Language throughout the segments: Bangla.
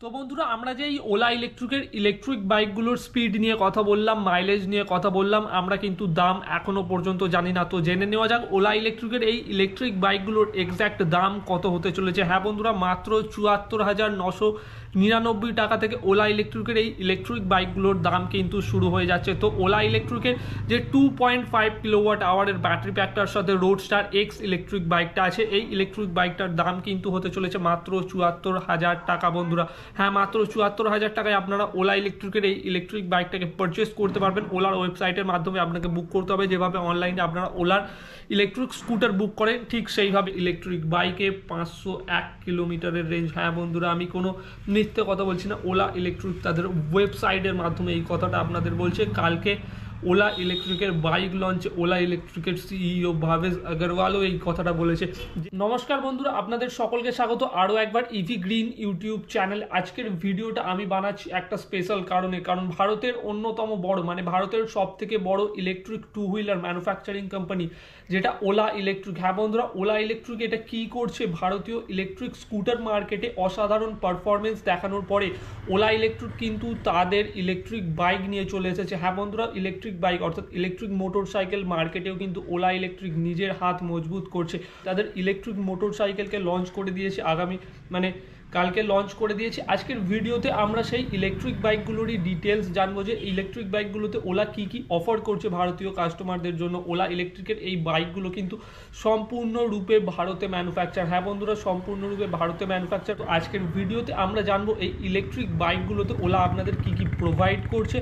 তো বন্ধুরা আমরা যে এই ওলা ইলেকট্রিক বাইকগুলোর স্পিড নিয়ে কথা বললাম, মাইলেজ নিয়ে কথা বললাম, আমরা কিন্তু দাম এখনো পর্যন্ত জানি না। তো জেনে নেওয়া যাক ওলা এই ইলেকট্রিক বাইকগুলোর এক্স্যাক্ট দাম কত হতে চলেছে। হ্যাঁ বন্ধুরা, মাত্র ৭৪,৯৯৯ টাকা থেকে ওলা এই ইলেকট্রিক বাইকগুলোর দাম কিন্তু শুরু হয়ে যাচ্ছে। তো ওলা ইলেকট্রিকের যে 2.5 কিলোওয়াট আওয়ারের ব্যাটারি প্যাকটার সাথে রোডস্টার এক্স ইলেকট্রিক বাইকটা আছে, এই ইলেকট্রিক বাইকটার দাম কিন্তু হতে চলেছে মাত্র ৭৪,০০০ টাকা বন্ধুরা। হ্যাঁ, মাত্র ৭৪,০০০ টাকায় আপনারা ওলা এই ইলেকট্রিক বাইকটাকে পারচেস করতে পারবেন। ওলার ওয়েবসাইটের মাধ্যমে আপনাকে বুক করতে হবে, যেভাবে অনলাইনে আপনারা ওলার ইলেকট্রিক স্কুটার বুক করেন ঠিক সেইভাবে ইলেকট্রিক বাইকে 501 কিলোমিটারের রেঞ্জ। হ্যাঁ বন্ধুরা, আমি কোনো মিথ্যে কথা বলছি না, ওলা ইলেকট্রিক তাদের ওয়েবসাইটের মাধ্যমে এই কথাটা আপনাদের বলছে। কালকে ওলা ইলেকট্রিকের বাইক লঞ্চে ওলা ইলেকট্রিকের সিইও ভাবেশ আগরওয়ালও এই কথাটা বলেছে। নমস্কার বন্ধুরা, আপনাদের সকলকে স্বাগত আরও একবার ইভি গ্রিন ইউটিউব চ্যানেল। আজকের ভিডিওটা আমি বানাচ্ছি একটা স্পেশাল কারণে, কারণ ভারতের অন্যতম বড় ভারতের সব থেকে বড় electric two wheeler manufacturing company যেটা ওলা ইলেকট্রিক। হ্যাঁ বন্ধুরা, ওলা ইলেকট্রিক এটা কি করছে, ভারতীয় ইলেকট্রিক স্কুটার মার্কেটে অসাধারণ পারফরমেন্স দেখানোর পরে ওলা ইলেকট্রিক কিন্তু তাদের ইলেকট্রিক বাইক নিয়ে চলে এসেছে। হ্যাঁ বন্ধুরা, ইলেকট্রিক বাইক অর্থাৎ ইলেকট্রিক মোটরসাইকেল মার্কেটেও কিন্তু ওলা ইলেকট্রিক নিজের হাত মজবুত করছে। তাদের ইলেকট্রিক মোটরসাইকেলকে লঞ্চ করে দিয়েছে কালকে লঞ্চ করে দিয়েছে। আজকের ভিডিওতে আমরা সেই ইলেকট্রিক বাইকগুলোরই ডিটেলস জানবো, যে ইলেকট্রিক বাইকগুলোতে ওলা কি কি অফার করছে ভারতীয় কাস্টমারদের জন্য। ওলা ইলেকট্রিকের এই বাইকগুলো কিন্তু সম্পূর্ণরূপে ভারতে ম্যানুফ্যাকচার। হ্যাঁ বন্ধুরা, সম্পূর্ণরূপে ভারতে ম্যানুফ্যাকচার। তো আজকের ভিডিওতে আমরা জানবো এই ইলেকট্রিক বাইকগুলোতে ওলা আপনাদের কি কি প্রোভাইড করছে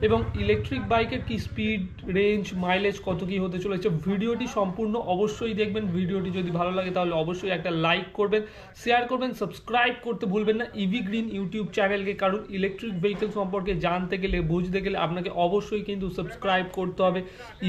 এবং ইলেকট্রিক বাইকের কি স্পিড, রেঞ্জ, মাইলেজ কত কি হতে চলেছে। ভিডিওটি সম্পূর্ণ অবশ্যই দেখবেন। ভিডিওটি যদি ভালো লাগে তাহলে অবশ্যই একটা লাইক করবেন, শেয়ার করবেন, সাবস্ক্রাইব করতে ভুলবেন না ইভি গ্রিন ইউটিউব চ্যানেলকে। কারণ ইলেকট্রিক ভেহিকেল সম্পর্কে জানতে গেলে, বুঝতে গেলে আপনাকে অবশ্যই কিন্তু সাবস্ক্রাইব করতে হবে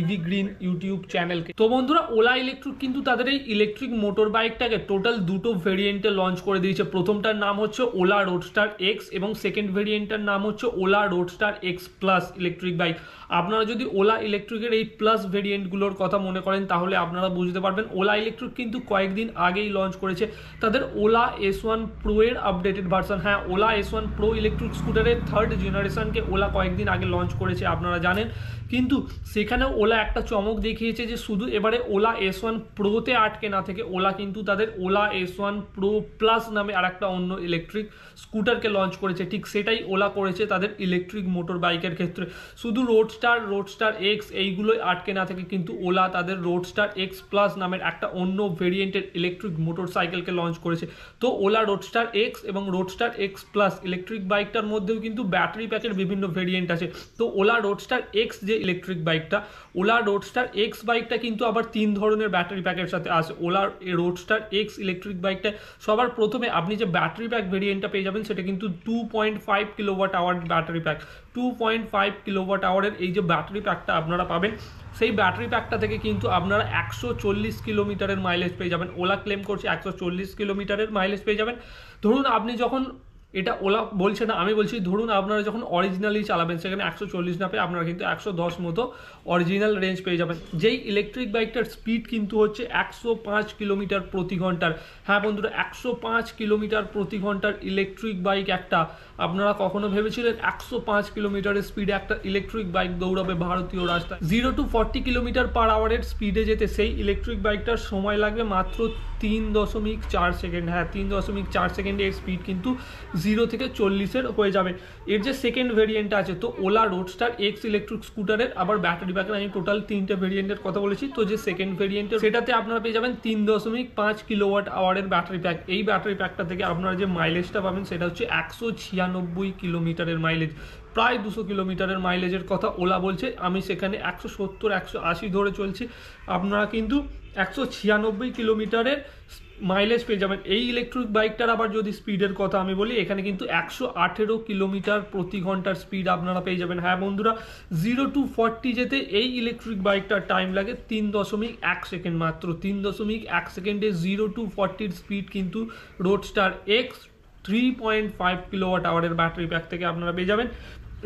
ইভি গ্রিন ইউটিউব চ্যানেলকে। তো বন্ধুরা, ওলা ইলেকট্রিক কিন্তু তাদের এই ইলেকট্রিক মোটর বাইকটাকে টোটাল দুটো ভেরিয়েন্টে লঞ্চ করে দিয়েছে। প্রথমটার নাম হচ্ছে ওলা রোডস্টার এক্স এবং সেকেন্ড ভেরিয়েন্টটার নাম হচ্ছে OLA roadster X plus electric bike. আপনারা যদি ওলা ইলেকট্রিকের এই প্লাস ভেরিয়েন্টগুলোর কথা মনে করেন তাহলে আপনারা বুঝতে পারবেন ওলা ইলেকট্রিক কিন্তু কয়েকদিন আগেই লঞ্চ করেছে তাদের ওলা S1 প্রো এর আপডেটেড ভার্সন। হ্যাঁ, ওলা S1 প্রো ইলেকট্রিক স্কুটারের থার্ড জেনারেশনকে ওলা কয়েকদিন আগে লঞ্চ করেছে, আপনারা জানেন। কিন্তু সেখানেও ওলা একটা চমক দেখিয়েছে, যে শুধু এবারে ওলা S1 প্রোতে আটকে না থেকে ওলা কিন্তু তাদের ওলা S1 প্রো প্লাস নামে আর একটা অন্য ইলেকট্রিক স্কুটারকে লঞ্চ করেছে। ঠিক সেটাই ওলা করেছে তাদের ইলেকট্রিক মোটর বাইকের ক্ষেত্রে। শুধু রোডস্টার এক্স এইগুলোই আটকে না থেকে কিন্তু ওলা তাদের রোডস্টার এক্স প্লাস নামের একটা অন্য ভেরিয়েন্টের ইলেকট্রিক মোটর সাইকেলকে লঞ্চ করেছে। তো ওলা রোডস্টার এক্স এবং রোডস্টার এক্স প্লাস ইলেকট্রিক বাইকটার মধ্যেও কিন্তু ব্যাটারি প্যাকের বিভিন্ন ভেরিয়েন্ট আছে। তো ওলা রোডস্টার এক্স যে ইলেকট্রিক বাইকটা, ওলা রোডস্টার এক্স বাইকটা কিন্তু আবার 3 ধরনের ব্যাটারি প্যাকের সাথে আসে। ওলা রোডস্টার এক্স ইলেকট্রিক বাইকটা সবার প্রথমে আপনি যে ব্যাটারি প্যাক ভেরিয়েন্টটা পেয়ে যাবেন সেটা কিন্তু 2.5 kilowatt hour battery pack. 2.5 kilowatt আওয়ারের এই যে ব্যাটারি প্যাকটা আপনারা পাবেন, সেই ব্যাটারি প্যাকটা থেকে কিন্তু আপনারা 140 কিলোমিটারের মাইলেজ পেয়ে যাবেন। ওলা ক্লেম করছে 140 কিলোমিটারের মাইলেজ পেয়ে যাবেন। ধরুন আপনি যখন, এটা ওলা বলছে না, আমি বলছি, ধরুন আপনারা যখন অরিজিনালি চালাবেন সেখানে 140 না পেয়ে আপনারা কিন্তু 110 মতো অরিজিনাল রেঞ্জ পেয়ে যাবেন। যেই ইলেকট্রিক বাইকটার স্পিড কিন্তু হচ্ছে 105 কিলোমিটার প্রতি ঘন্টার। হ্যাঁ বন্ধুরা, 105 কিলোমিটার প্রতি ঘন্টার ইলেকট্রিক বাইক একটা। আপনারা কখনো ভেবেছিলেন 105 কিলোমিটারের স্পিডে একটা ইলেকট্রিক বাইক দৌড়াবে ভারতীয় রাস্তায়? 0 to 40 কিলোমিটার পার আওয়ারের স্পিডে যেতে সেই ইলেকট্রিক বাইকটার সময় লাগবে মাত্র 3.4 সেকেন্ড। হ্যাঁ, 3.4 সেকেন্ডে এর স্পিড কিন্তু 0 থেকে 40-এর হয়ে যাবে। এর যে সেকেন্ড ভেরিয়েন্ট আছে, তো ওলা রোডস্টার এক্স ইলেকট্রিক স্কুটারের আবার ব্যাটারি ব্যাকের আমি টোটাল 3টে ভেরিয়েন্টের কথা বলেছি। তো যে সেকেন্ড ভেরিয়েন্টের সেটাতে আপনারা পেয়ে যাবেন 3.5 কিলোওয়াট আওয়ারের ব্যাটারি প্যাক। এই ব্যাটারি প্যাকটা থেকে আপনারা যে মাইলেজটা পাবেন সেটা হচ্ছে 196 কিলোমিটারের মাইলেজ। প্রায় 200 কিলোমিটারের মাইলেজের কথা ওলা বলছে, আমি সেখানে 170 180 ধরে চলছি। আপনারা কিন্তু 196 কিলোমিটারের মাইলেজ পেয়ে যাবেন। এই ইলেকট্রিক বাইকটার আবার যদি স্পিডের কথা আমি বলি, এখানে কিন্তু 118 কিলোমিটার প্রতি ঘন্টার স্পিড আপনারা পেয়ে যাবেন। হ্যাঁ বন্ধুরা, 0 to 40 যেতে এই ইলেকট্রিক বাইকটার টাইম লাগে 3.1 সেকেন্ড, মাত্র 3.1 সেকেন্ডে 0 to 40-র স্পিড কিন্তু রোডস্টার এক্স 3.5 কিলোওয়াট আওয়ারের ব্যাটারি প্যাক থেকে আপনারা পেয়ে যাবেন।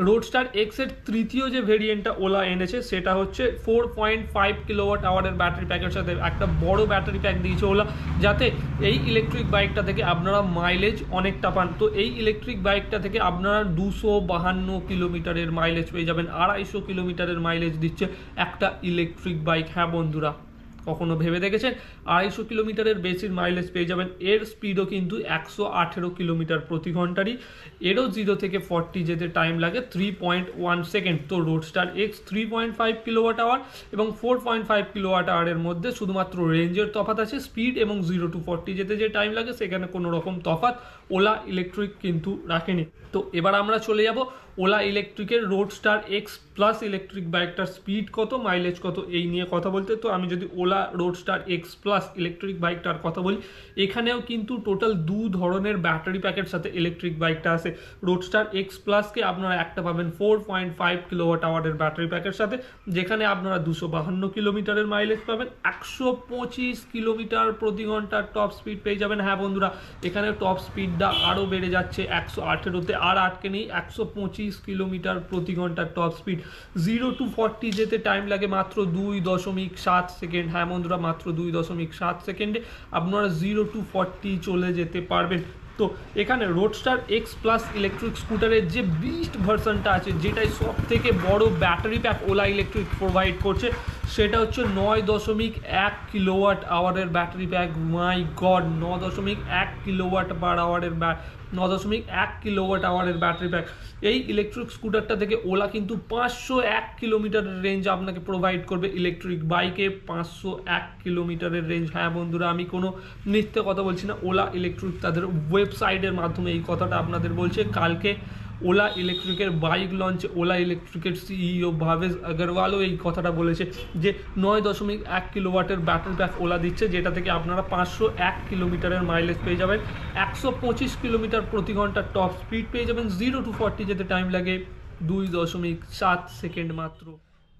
রোডস্টার এক্স এর তৃতীয় যে ভেরিয়েন্টটা ওলা এনেছে সেটা হচ্ছে 4.5 কিলোওয়াট আওয়ারের ব্যাটারি প্যাকের সাথে একটা বড় ব্যাটারি প্যাক দিয়েছে ওলা, যাতে এই ইলেকট্রিক বাইকটা থেকে আপনারা মাইলেজ অনেকটা পান। তো এই ইলেকট্রিক বাইকটা থেকে আপনারা 252 কিলোমিটারের মাইলেজ পেয়ে যাবেন, 250 কিলোমিটারের মাইলেজ দিচ্ছে একটা ইলেকট্রিক বাইক। হ্যাঁ বন্ধুরা, কখনো ভেবে দেখেছেন 250 কিলোমিটারের বেশির মাইলেজ পেয়ে যাবেন? এর স্পিডও কিন্তু 118 কিলোমিটার প্রতি ঘন্টারই, এরও 0 থেকে 40 যেতে টাইম লাগে 3.1 সেকেন্ড। তো রোডস্টার এক্স 3.5 কিলোওয়াট আওয়ার এবং 4.5 কিলোওয়াট আওয়ারের মধ্যে শুধুমাত্র রেঞ্জের তফাৎ আছে, স্পিড এবং 0 to 40 যেতে যে টাইম লাগে সেখানে কোনো রকম তফাৎ ওলা ইলেকট্রিক কিন্তু রাখেনি। তো এবার আমরা চলে যাব ওলা ইলেকট্রিকের রোডস্টার এক্স প্লাস ইলেকট্রিক বাইকটার স্পিড কত, মাইলেজ কত, এই নিয়ে কথা বলতে। তো আমি যদি OLA roadster X plus electric বাইকটার কথা বলি, এখানেও কিন্তু টোটাল 2 ধরনের ব্যাটারি প্যাকের সাথে ইলেকট্রিক বাইকটা আছে। রোডস্টার এক্স প্লাসকে আপনারা একটা পাবেন 4.5 কিলোওয়াট আওয়ারের ব্যাটারি প্যাকের সাথে, যেখানে আপনারা 252 কিলোমিটারের মাইলেজ পাবেন, 125 কিলোমিটার প্রতি ঘন্টার টপ স্পিড পেয়ে যাবেন। হ্যাঁ বন্ধুরা, এখানে টপ স্পিডটা আরও বেড়ে যাচ্ছে 118-তে, আর আটকে নেই, 125 কিলোমিটার প্রতি ঘন্টার টপ স্পিড। 0 to 40 যেতে টাইম লাগে মাত্র 2.7 সেকেন্ড। হ্যাঁ বন্ধুরা, মাত্র 2.7 সেকেন্ডে আপনারা 0 to 40 চলে যেতে পারবেন। তো এখানে রোডস্টার এক্স প্লাস ইলেকট্রিক স্কুটারের যে বিস্ট ভার্সনটা আছে, যেটাই সব থেকে বড় battery pack Ola electric provide করছে, সেটা হচ্ছে 9.1 কিলোওয়াট আওয়ারের battery pack. My God, 9.1 kilowatt per আওয়ারের 9.1 কিলোওয়াট আওয়ারের ব্যাটারি প্যাক। এই ইলেকট্রিক স্কুটারটা থেকে ওলা কিন্তু 501 কিলোমিটারের রেঞ্জ আপনাকে প্রোভাইড করবে। ইলেকট্রিক বাইকে 501 কিলোমিটারের রেঞ্জ। হ্যাঁ বন্ধুরা, আমি কোনো মিথ্যে কথা বলছি না, ওলা ইলেকট্রিক তাদের ওয়েবসাইটের মাধ্যমে এই কথাটা আপনাদের বলছে। কালকে ওলা ইলেকট্রিকের বাইক লঞ্চে ওলা ইলেকট্রিকের সিইও ভাবেশ আগরওয়ালও এই কথাটা বলেছে যে 9.1 কিলোওয়াটের ব্যাটারি প্যাক ওলা দিচ্ছে, যেটা থেকে আপনারা 501 কিলোমিটারের মাইলেজ পেয়ে যাবেন, 125 কিলোমিটার প্রতি ঘন্টার টপ স্পিড পেয়ে যাবেন, 0 to 40 যেতে টাইম লাগে 2.7 সেকেন্ড মাত্র।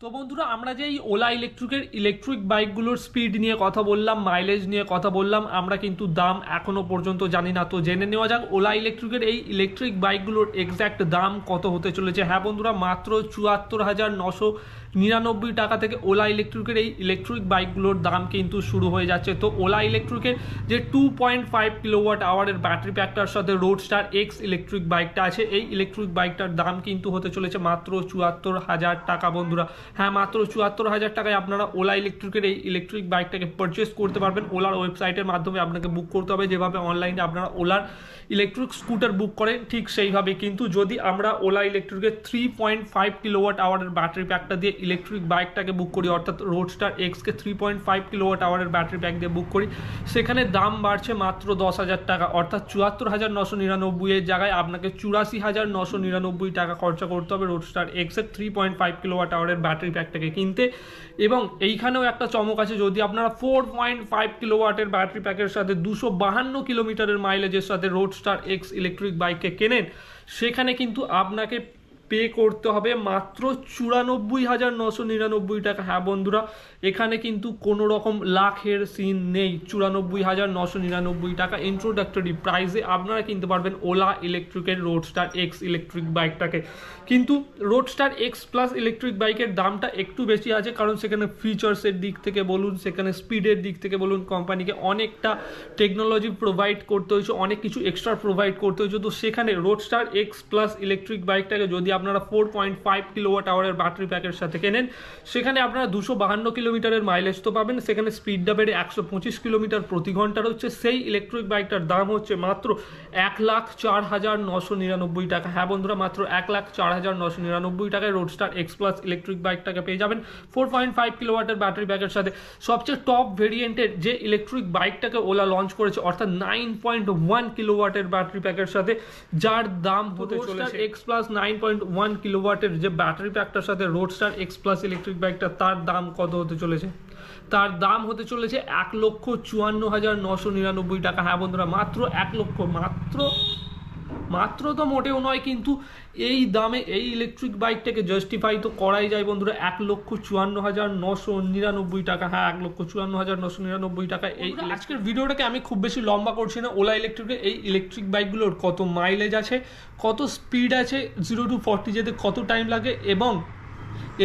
তো বন্ধুরা, আমরা যে এই ওলা ইলেকট্রিকের ইলেকট্রিক বাইকগুলোর স্পিড নিয়ে কথা বললাম, মাইলেজ নিয়ে কথা বললাম, আমরা কিন্তু দাম এখনো পর্যন্ত জানি না। তো জেনে নেওয়া যাক ওলা ইলেকট্রিকের এই ইলেকট্রিক বাইকগুলোর এক্স্যাক্ট দাম কত হতে চলেছে। হ্যাঁ বন্ধুরা, মাত্র 74,999 টাকা থেকে ওলা ইলেকট্রিকের এই ইলেকট্রিক বাইকগুলোর দাম কিন্তু শুরু হয়ে যাচ্ছে। তো ওলা ইলেকট্রিকের যে 2.5 কিলোওয়াট আওয়ারের ব্যাটারি প্যাকটার সাথে রোডস্টার এক্স ইলেকট্রিক বাইকটা আছে, এই ইলেকট্রিক বাইকটার দাম কিন্তু হতে চলেছে মাত্র 74,000 টাকা বন্ধুরা। হ্যাঁ, মাত্র 74,000 টাকায় আপনারা ওলা ইলেকট্রিকের এই ইলেকট্রিক বাইকটাকে পারচেস করতে পারবেন। ওলার ওয়েবসাইটের মাধ্যমে আপনাকে বুক করতে হবে, যেভাবে অনলাইনে আপনারা ওলার ইলেকট্রিক স্কুটার বুক করেন ঠিক সেইভাবে। কিন্তু যদি আমরা ওলা ইলেকট্রিকের 3.5 কিলোওয়াট আওয়ারের ব্যাটারি প্যাকটা দিয়ে ইলেকট্রিক বাইকটাকে বুক করি, অর্থাৎ রোডস্টার এক্সকে 3.5 কিলোওয়াট আওয়ারের ব্যাটারি প্যাক দিয়ে বুক করি, সেখানে দাম বাড়ছে মাত্র 10,000 টাকা, অর্থাৎ 74,999 এর জায়গায় আপনাকে 84,999 টাকা খরচা করতে হবে রোডস্টার এক্সের 3.5 কিলোওয়াট আওয়ারের ব্যাটারি প্যাকটাকে কিনতে। এবং এইখানেও একটা চমক আছে, যদি আপনারা 4.5 কিলোওয়াটের ব্যাটারি প্যাকের সাথে 252 কিলোমিটারের মাইলেজের সাথে রোডস্টার এক্স ইলেকট্রিক বাইককে কেনেন, সেখানে কিন্তু আপনাকে পে করতে হবে মাত্র 94,999 টাকা। হ্যাঁ বন্ধুরা, এখানে কিন্তু কোনো রকম লাখের সিন নেই। 94,999 টাকা ইন্ট্রোডাক্টরি প্রাইসে আপনারা কিনতে পারবেন ওলা ইলেকট্রিকের রোডস্টার এক্স ইলেকট্রিক বাইকটাকে। কিন্তু রোডস্টার এক্স প্লাস ইলেকট্রিক বাইকের দামটা একটু বেশি আছে, কারণ সেখানে ফিচার্সের দিক থেকে বলুন, সেখানে স্পিডের দিক থেকে বলুন, কোম্পানিকে অনেকটা টেকনোলজি প্রোভাইড করতে হয়েছে, অনেক কিছু এক্সট্রা প্রোভাইড করতে হয়েছে। তো সেখানে রোডস্টার এক্স প্লাস ইলেকট্রিক বাইকটাকে যদি আপনারা 4.5 কিলোওয়াট আওয়ারের ব্যাটারি প্যাকের সাথে কেনেন, সেখানে আপনারা 252 কিলোমিটারের মাইলেজ তো পাবেন, সেখানে স্পিডটা বেড়ে 125 কিলোমিটার প্রতি ঘন্টার হচ্ছে। সেই ইলেকট্রিক বাইকটার দাম হচ্ছে মাত্র 1,04,999 টাকা। হ্যাঁ বন্ধুরা, মাত্র 1,04,999 টাকায় রোডস্টার এক্স প্লাস ইলেকট্রিক বাইকটাকে পেয়ে যাবেন 4.5 কিলোওয়াটের ব্যাটারি প্যাকের সাথে। সবচেয়ে টপ ভেরিয়েন্টের যে ইলেকট্রিক বাইকটাকে ওলা লঞ্চ করেছে, অর্থাৎ 9.1 কিলোওয়াটের ব্যাটারি প্যাকের সাথে, যার দাম হতে চলেছে এক্স প্লাস 9.1 কিলোওয়াটের যে ব্যাটারি প্যাকটার সাথে রোডস্টার এক্স প্লাস ইলেকট্রিক বাইকটা, তার দাম কত হতে চলেছে? তার দাম হতে চলেছে 1,54,999 টাকা। হ্যাঁ বন্ধুরা, মাত্র 1 লক্ষ, মাত্র মাত্র তো মোটেও নয়, কিন্তু এই দামে এই ইলেকট্রিক বাইকটাকে জাস্টিফাই তো করাই যায় বন্ধুরা 1,54,999 টাকা। হ্যাঁ, 1,54,999 টাকা। এই আজকের ভিডিওটাকে আমি খুব বেশি লম্বা করছি না। ওলা ইলেকট্রিকের এই ইলেকট্রিক বাইকগুলোর কত মাইলেজ আছে, কত স্পিড আছে, 0 to 40 যেতে কত টাইম লাগে, এবং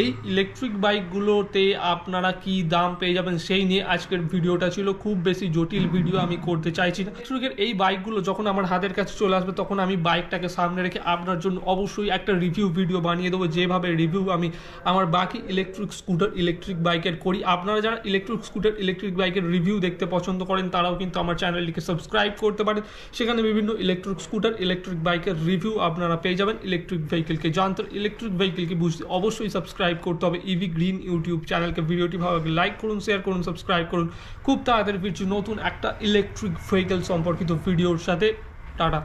এই ইলেকট্রিক বাইকগুলোতে আপনারা কি দাম পেয়ে যাবেন সেই নিয়ে আজকের ভিডিওটা ছিল। খুব বেশি জটিল ভিডিও আমি করতে চাইছি না। ইলেকট্রিকের এই বাইকগুলো যখন আমার হাতের কাছে চলে আসবে তখন আমি বাইকটাকে সামনে রেখে আপনার জন্য অবশ্যই একটা রিভিউ ভিডিও বানিয়ে দেবো, যেভাবে রিভিউ আমি আমার বাকি ইলেকট্রিক স্কুটার ইলেকট্রিক বাইকের করি। আপনারা যারা ইলেকট্রিক স্কুটার ইলেকট্রিক বাইকের রিভিউ দেখতে পছন্দ করেন তারাও কিন্তু আমার চ্যানেলটিকে সাবস্ক্রাইব করতে পারেন। সেখানে বিভিন্ন ইলেকট্রিক স্কুটার ইলেকট্রিক বাইকের রিভিউ আপনারা পেয়ে যাবেন। ইলেকট্রিক ভেহিকেলকে জানতে, ইলেকট্রিক ভেহিকেলকে বুঝতে অবশ্যই সাবস্ক্রাইব করতে হবে ইভি গ্রিন ইউটিউব চ্যানেলকে। ভিডিওটি ভালো লাগলে লাইক করুন, শেয়ার করুন, সাবস্ক্রাইব করুন। খুব তাড়াতাড়ি ফিরছি নতুন একটা ইলেকট্রিক ভেহিকেল সম্পর্কিত ভিডিওর সাথে। টাটা।